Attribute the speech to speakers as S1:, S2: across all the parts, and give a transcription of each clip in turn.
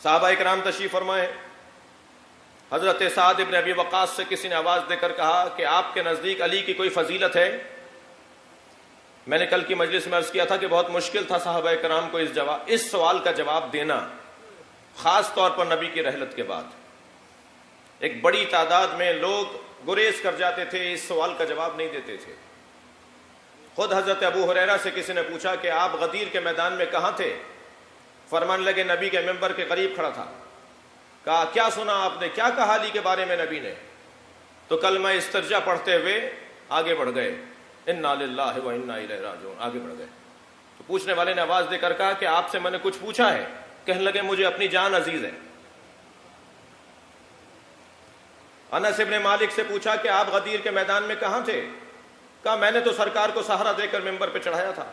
S1: صحابہ اکرام تشریف فرمائے. حضرت سعد ابن ابی وقاص سے کسی نے آواز دے کر کہا کہ آپ کے نزدیک علی کی کوئی فضیلت ہے؟ میں نے کل کی مجلس میں عرض کیا تھا کہ بہت مشکل تھا صحابہ کرام کو اس سوال کا جواب دینا، خاص طور پر نبی کی رحلت کے بعد. ایک بڑی تعداد میں لوگ گریز کر جاتے تھے، اس سوال کا جواب نہیں دیتے تھے. خود حضرت ابو ہریرہ سے کسی نے پوچھا کہ آپ غدیر کے میدان میں کہاں تھے؟ فرمانے لگے نبی کے ممبر کے قریب کھڑا تھا. کہا کیا سنا آپ نے، کیا کہا علی کے بارے میں نبی نے؟ تو کلمہ استرجا پڑھتے ہوئے آگے بڑھ گئے، انا للہ و انا الیہ راجعون، آگے بڑھ گئے. تو پوچھنے والے نے آواز دے کر کہا کہ آپ سے میں نے کچھ پوچھا ہے؟ کہنے لگے مجھے اپنی جان عزیز ہے. انس ابن مالک سے پوچھا کہ آپ غدیر کے میدان میں کہاں تھے؟ کہا میں نے تو سرکار کو سہارا دے کر ممبر پہ چڑھایا تھا.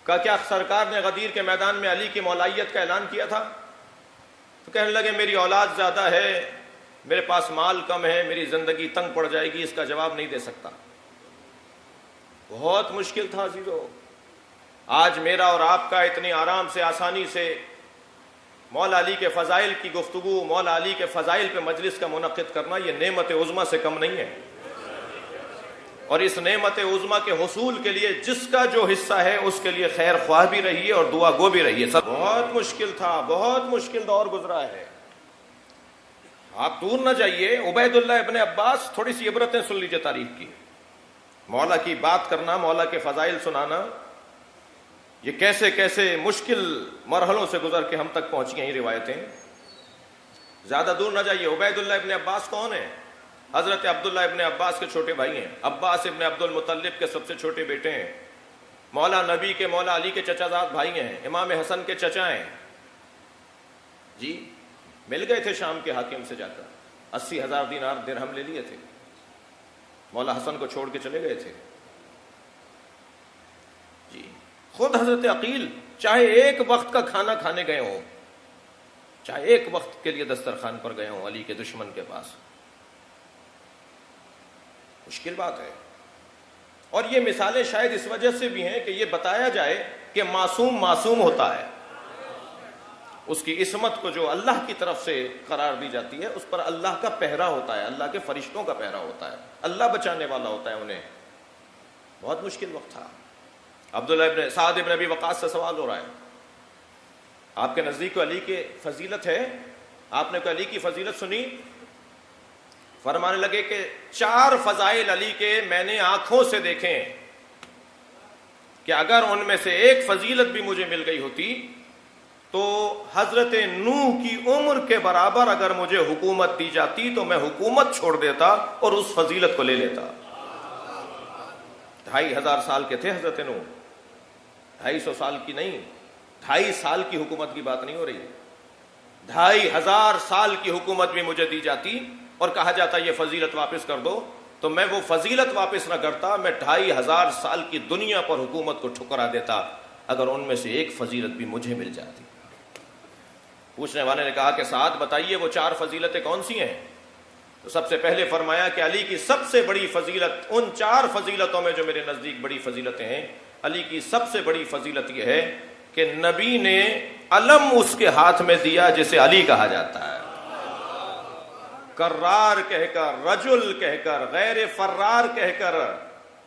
S1: کہا کیا سرکار نے غدیر کے میدان میں علی کی مولائیت کا اعلان کیا تھا؟ تو کہنے لگے میری اولاد زیادہ ہے، میرے پاس مال کم ہے، میری زندگی تنگ پڑ جائے گی، اس کا جواب نہیں دے سکتا. بہت مشکل تھا عزیزو. آج میرا اور آپ کا اتنی آرام سے آسانی سے مولا علی کے فضائل کی گفتگو، مولا علی کے فضائل پہ مجلس کا منعقد کرنا، یہ نعمت عظمیٰ سے کم نہیں ہے. اور اس نعمت عظمیٰ کے حصول کے لیے جس کا جو حصہ ہے اس کے لیے خیر خواہ بھی رہیے اور دعا گو بھی رہیے. سب بہت مشکل تھا، بہت مشکل دور گزرا ہے. آپ دور نہ جائیے، عبید اللہ ابن عباس، تھوڑی سی عبرتیں سن لیجیے تاریخ کی. مولا کی بات کرنا، مولا کے فضائل سنانا، یہ کیسے کیسے مشکل مرحلوں سے گزر کے ہم تک پہنچ گئی روایتیں. زیادہ دور نہ جائیے. عبید اللہ ابن عباس کون ہیں؟ حضرت عبداللہ ابن عباس کے چھوٹے بھائی ہیں. عباس ابن عبد المطلب کے سب سے چھوٹے بیٹے ہیں. مولا نبی کے، مولا علی کے چچا زاد بھائی ہیں. امام حسن کے چچا ہیں. جی مل گئے تھے شام کے حاکم سے جا کر، 80,000 دینار درہم لے لیے تھے. مولا حسن کو چھوڑ کے چلے گئے تھے. جی خود حضرت عقیل چاہے ایک وقت کا کھانا کھانے گئے ہوں، چاہے ایک وقت کے لیے دسترخوان پر گئے ہوں علی کے دشمن کے پاس. مشکل بات ہے. اور یہ مثالیں شاید اس وجہ سے بھی ہیں کہ یہ بتایا جائے کہ معصوم معصوم ہوتا ہے. اس کی عصمت کو جو اللہ کی طرف سے قرار دی جاتی ہے اس پر اللہ کا پہرا ہوتا ہے، اللہ کے فرشتوں کا پہرا ہوتا ہے، اللہ بچانے والا ہوتا ہے انہیں. بہت مشکل وقت تھا. عبداللہ ابن سعد ابن ابی وقاص سے سوال ہو رہا ہے، آپ کے نزدیک علی کی فضیلت ہے؟ آپ نے کوئی علی کی فضیلت سنی؟ فرمانے لگے کہ 4 فضائل علی کے میں نے آنکھوں سے دیکھے کہ اگر ان میں سے ایک فضیلت بھی مجھے مل گئی ہوتی تو حضرت نوح کی عمر کے برابر اگر مجھے حکومت دی جاتی تو میں حکومت چھوڑ دیتا اور اس فضیلت کو لے لیتا. 2,500 سال کے تھے حضرت نوح، 250 سال کی نہیں، 2.5 سال کی حکومت کی بات نہیں ہو رہی. 2,500 سال کی حکومت بھی مجھے دی جاتی اور کہا جاتا یہ فضیلت واپس کر دو تو میں وہ فضیلت واپس نہ کرتا، میں 2,500 سال کی دنیا پر حکومت کو ٹھکرا دیتا اگر ان میں سے ایک فضیلت بھی مجھے مل جاتی. پوچھنے والے نے کہا کہ سعد بتائیے وہ 4 فضیلتیں کون سی ہیں؟ تو سب سے پہلے فرمایا کہ علی کی سب سے بڑی فضیلت، ان 4 فضیلتوں میں جو میرے نزدیک بڑی فضیلتیں ہیں، علی کی سب سے بڑی فضیلت یہ ہے کہ نبی نے علم اس کے ہاتھ میں دیا جسے علی کہا جاتا ہے. کرار کہہ کر، رجل کہہ کر، غیر فرار کہہ کر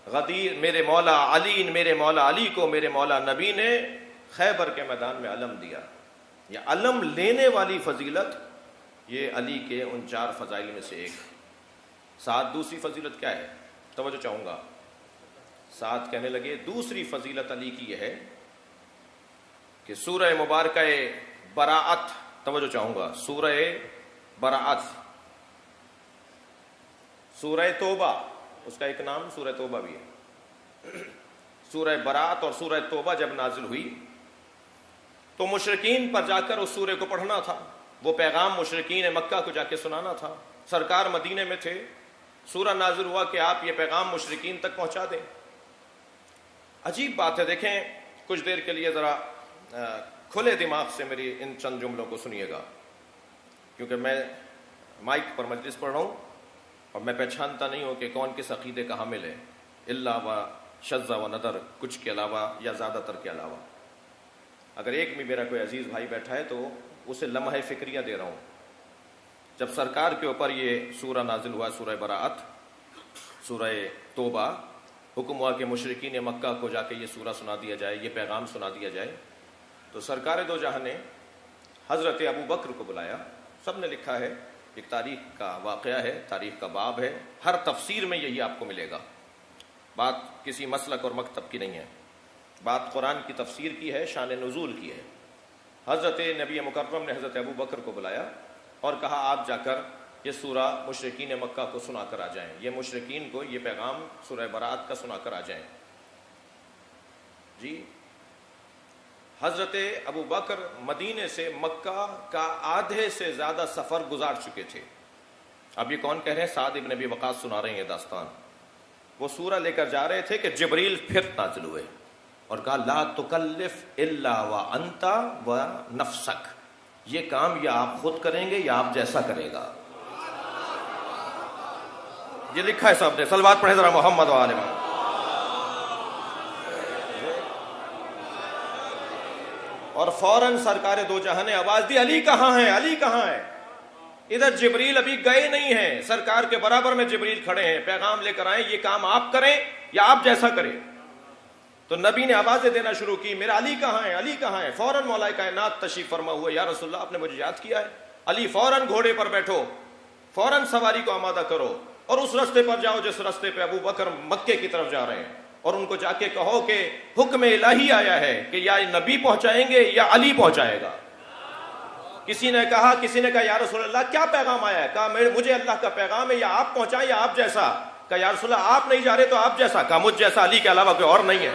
S1: غدیر میرے مولا علی، میرے مولا علی کو میرے مولا نبی نے خیبر کے میدان میں علم دیا. یہ علم لینے والی فضیلت یہ علی کے ان 4 فضائل میں سے ایک. ساتھ دوسری فضیلت کیا ہے؟ توجہ چاہوں گا. ساتھ کہنے لگے دوسری فضیلت علی کی یہ ہے کہ سورہ مبارکہ براءت، توجہ چاہوں گا، سورہ براءت، سورہ توبہ، اس کا ایک نام سورہ توبہ بھی ہے. سورہ براءت اور سورہ توبہ جب نازل ہوئی تو مشرکین پر جا کر اس سورے کو پڑھنا تھا، وہ پیغام مشرکین مکہ کو جا کے سنانا تھا. سرکار مدینے میں تھے، سورہ نازل ہوا کہ آپ یہ پیغام مشرکین تک پہنچا دیں. عجیب بات ہے. دیکھیں کچھ دیر کے لیے ذرا کھلے دماغ سے میری ان چند جملوں کو سنیے گا، کیونکہ میں مائک پر مجلس پڑھ رہا ہوں اور میں پہچانتا نہیں ہوں کہ کون کس عقیدے کا حامل ہے، الا و شذ و ندر، کچھ کے علاوہ یا زیادہ تر کے علاوہ. اگر ایک بھی میرا کوئی عزیز بھائی بیٹھا ہے تو اسے لمحہ فکریہ دے رہا ہوں. جب سرکار کے اوپر یہ سورہ نازل ہوا، سورہ براءت، سورہ توبہ، حکم ہوا کہ مشرکین مکہ کو جا کے یہ سورہ سنا دیا جائے، یہ پیغام سنا دیا جائے، تو سرکار دو جہاں نے حضرت ابو بکر کو بلایا. سب نے لکھا ہے، ایک تاریخ کا واقعہ ہے، تاریخ کا باب ہے، ہر تفسیر میں یہی آپ کو ملے گا. بات کسی مسلک اور مکتب کی نہیں ہے، بات قرآن کی تفسیر کی ہے، شان نزول کی ہے. حضرت نبی مکرم نے حضرت ابو بکر کو بلایا اور کہا آپ جا کر یہ سورہ مشرکین مکہ کو سنا کر آ جائیں، یہ مشرکین کو یہ پیغام سورہ براءت کا سنا کر آ جائیں. جی حضرت ابو بکر مدینے سے مکہ کا آدھے سے زیادہ سفر گزار چکے تھے. اب یہ کون کہہ رہے ہیں؟ سعد ابن ابی وقاص سنا رہے ہیں یہ داستان. وہ سورہ لے کر جا رہے تھے کہ جبریل پھر نازل ہوئے اور کہا لا تکلف الا وانت ونفسک، یہ کام یا آپ خود کریں گے یا آپ جیسا کرے گا. یہ لکھا ہے سب نے، صلوات پڑھیں ذرا محمد و آل محمد. اور فوراً سرکار دو جہاں نے آواز دی علی کہاں ہے، علی کہاں ہے. ادھر جبریل ابھی گئے نہیں ہیں، سرکار کے برابر میں جبریل کھڑے ہیں، پیغام لے کر آئیں، یہ کام آپ کریں یا آپ جیسا کریں. تو نبی نے آوازیں دینا شروع کی میرا علی کہاں ہے، علی کہاں ہے. فوراً مولا کائنات تشریف فرما ہوئے، یا رسول اللہ آپ نے مجھے یاد کیا ہے. علی فوراً گھوڑے پر بیٹھو، فوراً سواری کو آمادہ کرو اور اس رستے پر جاؤ جس رستے پہ ابو بکر مکے کی طرف جا رہے ہیں، اور ان کو جا کے کہو کہ حکم الہی آیا ہے کہ یا نبی پہنچائیں گے یا علی پہنچائے گا. کسی نے کہا یا رسول اللہ کیا پیغام آیا ہے؟ کہا مجھے اللہ کا پیغام ہے یا آپ پہنچائیں یا آپ جیسا. کہا یا رسول اللہ آپ نہیں جا رہے تو آپ جیسا. کہا مجھ جیسا علی کے علاوہ کوئی اور نہیں ہے.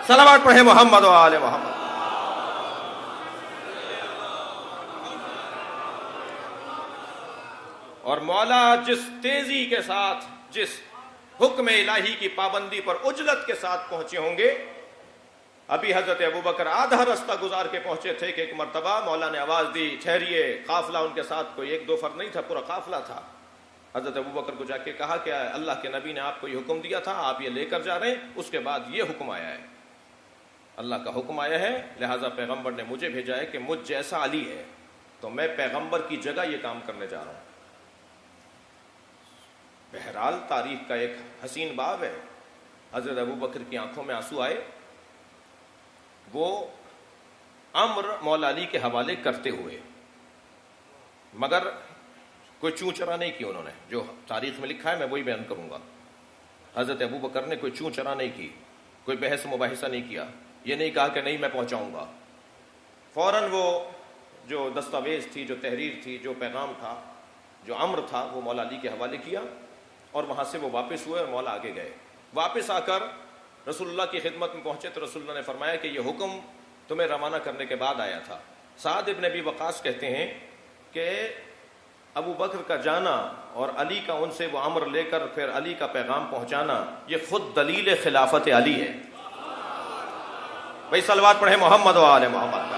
S1: صلوات پڑھے محمد و آل محمد. اور مولا جس تیزی کے ساتھ، جس حکم الہی کی پابندی پر عجلت کے ساتھ پہنچے ہوں گے. ابھی حضرت ابو بکر آدھا رستہ گزار کے پہنچے تھے کہ ایک مرتبہ مولا نے آواز دی ٹھہریے. قافلہ ان کے ساتھ کوئی ایک دو فرد نہیں تھا، پورا قافلہ تھا. حضرت ابو بکر کو جا کے کہا کہ اللہ کے نبی نے آپ کو یہ حکم دیا تھا، آپ یہ لے کر جا رہے ہیں، اس کے بعد یہ حکم آیا ہے، اللہ کا حکم آیا ہے، لہٰذا پیغمبر نے مجھے بھیجا ہے کہ مجھ جیسا علی ہے تو میں پیغمبر کی جگہ یہ کام کرنے جا رہا ہوں. بہرحال تاریخ کا ایک حسین باب ہے. حضرت ابو بکر کی آنکھوں میں آنسو آئے. وہ امر مولا علی کے حوالے کرتے ہوئے، مگر کوئی چوں چرا نہیں کی انہوں نے. جو تاریخ میں لکھا ہے میں وہی بیان کروں گا. حضرت ابو بکر نے کوئی چوں چرا نہیں کی، کوئی بحث مباحثہ نہیں کیا. یہ نہیں کہا کہ نہیں میں پہنچاؤں گا. فوراً وہ جو دستاویز تھی، جو تحریر تھی، جو پیغام تھا، جو امر تھا، وہ مولا علی کے حوالے کیا اور وہاں سے وہ واپس ہوئے اور مولا آگے گئے. واپس آ کر رسول اللہ کی خدمت میں پہنچے تو رسول اللہ نے فرمایا کہ یہ حکم تمہیں روانہ کرنے کے بعد آیا تھا. سعد ابن ابی وقاص کہتے ہیں کہ ابو بکر کا جانا اور علی کا ان سے وہ امر لے کر پھر علی کا پیغام پہنچانا یہ خود دلیل خلافت علی ہے. بھائی صلوات پڑھے محمد و آل محمد.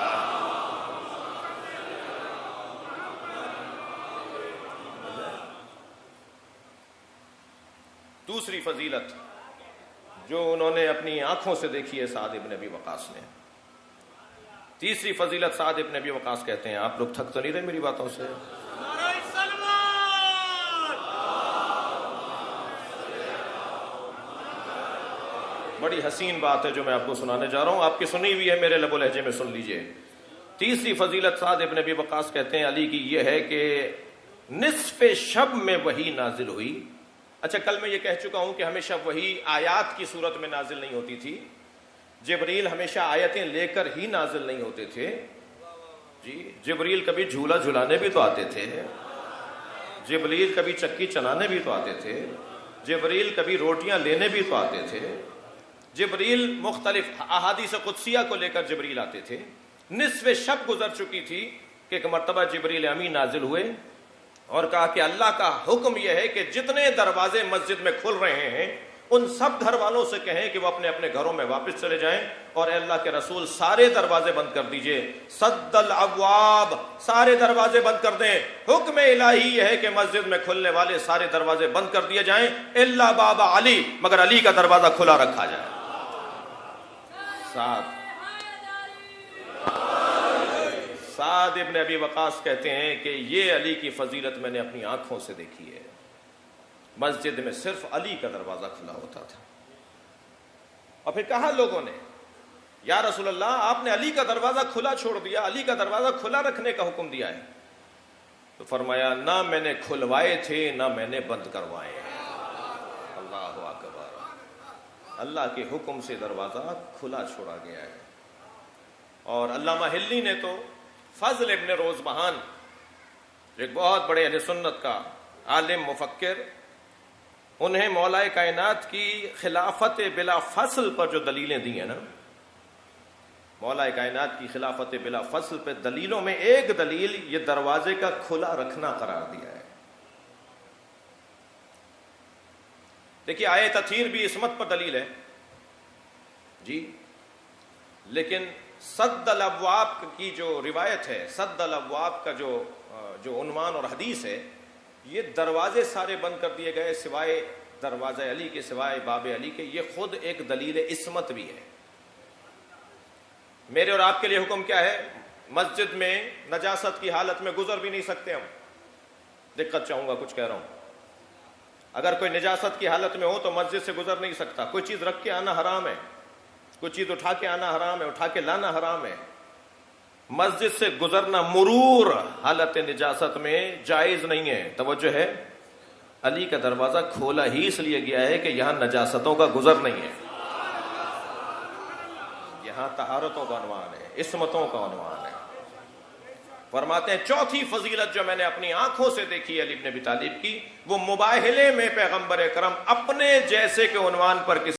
S1: دوسری فضیلت جو انہوں نے اپنی آنکھوں سے دیکھی ہے سعد ابن ابی وقاص نے. تیسری فضیلت سعد ابن ابی وقاص کہتے ہیں، آپ لوگ تھک تو نہیں رہے میری باتوں سے؟ بڑی حسین بات ہے جو میں آپ کو سنانے جا رہا ہوں، آپ کی سنی ہوئی ہے، میرے لب و لہجے میں سن لیجئے. تیسری فضیلت سعد ابن ابی وقاص کہتے ہیں علی کی یہ ہے کہ نصف شب میں وحی نازل ہوئی. اچھا کل میں یہ کہہ چکا ہوں کہ ہمیشہ وحی آیات کی صورت میں نازل نہیں ہوتی تھی. جبریل ہمیشہ آیتیں لے کر ہی نازل نہیں ہوتے تھے. جی جبریل کبھی جھولا جھلانے بھی تو آتے تھے، جبریل کبھی چکی چلانے بھی تو آتے تھے، جبریل کبھی روٹیاں لینے بھی تو آتے تھے، جبریل مختلف احادیث قدسیہ کو لے کر جبریل آتے تھے. نصف شب گزر چکی تھی کہ ایک مرتبہ جبریل امین نازل ہوئے اور کہا کہ اللہ کا حکم یہ ہے کہ جتنے دروازے مسجد میں کھل رہے ہیں ان سب گھر والوں سے کہیں کہ وہ اپنے اپنے گھروں میں واپس چلے جائیں، اور اے اللہ کے رسول سارے دروازے بند کر دیجئے. سد الابواب، سارے دروازے بند کر دیں. حکم الہی یہ ہے کہ مسجد میں کھلنے والے سارے دروازے بند کر دیے جائیں الا باب علی، مگر علی کا دروازہ کھلا رکھا جائے. ساتھ سعد ابن ابی وقاص کہتے ہیں کہ یہ علی کی فضیلت میں نے اپنی آنکھوں سے دیکھی ہے. مسجد میں صرف علی کا دروازہ کھلا ہوتا تھا. اور پھر کہا لوگوں نے یا رسول اللہ آپ نے علی کا دروازہ کھلا چھوڑ دیا, علی کا دروازہ کھلا رکھنے کا حکم دیا ہے. تو فرمایا نہ میں نے کھلوائے تھے نہ میں نے بند کروائے ہیں. اللہ اکبر, اللہ کے حکم سے دروازہ کھلا چھوڑا گیا ہے. اور علامہ ہلی نے تو فضل ابن روزبہان ایک بہت بڑے اہل سنت کا عالم مفکر, انہیں مولا کائنات کی خلافت بلا فصل پر جو دلیلیں دی ہیں نا, مولا کائنات کی خلافت بلا فصل پہ دلیلوں میں ایک دلیل یہ دروازے کا کھلا رکھنا قرار دیا ہے. دیکھیے آیے تطہیر بھی عصمت پر دلیل ہے جی, لیکن سد الابواب کی جو روایت ہے, سد الابواب کا جو عنوان اور حدیث ہے, یہ دروازے سارے بند کر دیے گئے سوائے دروازہ علی کے, سوائے باب علی کے, یہ خود ایک دلیل عصمت بھی ہے. میرے اور آپ کے لیے حکم کیا ہے؟ مسجد میں نجاست کی حالت میں گزر بھی نہیں سکتے ہم. دقت چاہوں گا کچھ کہہ رہا ہوں. اگر کوئی نجاست کی حالت میں ہو تو مسجد سے گزر نہیں سکتا. کوئی چیز رکھ کے آنا حرام ہے, کوئی چیز اٹھا کے آنا حرام ہے, اٹھا کے لانا حرام ہے. مسجد سے گزرنا مرور حالت نجاست میں جائز نہیں ہے. توجہ ہے, علی کا دروازہ کھولا ہی اس لیے گیا ہے کہ یہاں نجاستوں کا گزر نہیں ہے, یہاں طہارتوں کا عنوان ہے, عصمتوں کا عنوان ہے. فرماتے ہیں چوتھی فضیلت جو میں نے اپنی آنکھوں سے دیکھی علی بن ابی طالب کی, وہ مباہلے میں پیغمبر اکرم اپنے جیسے کے عنوان پر کسی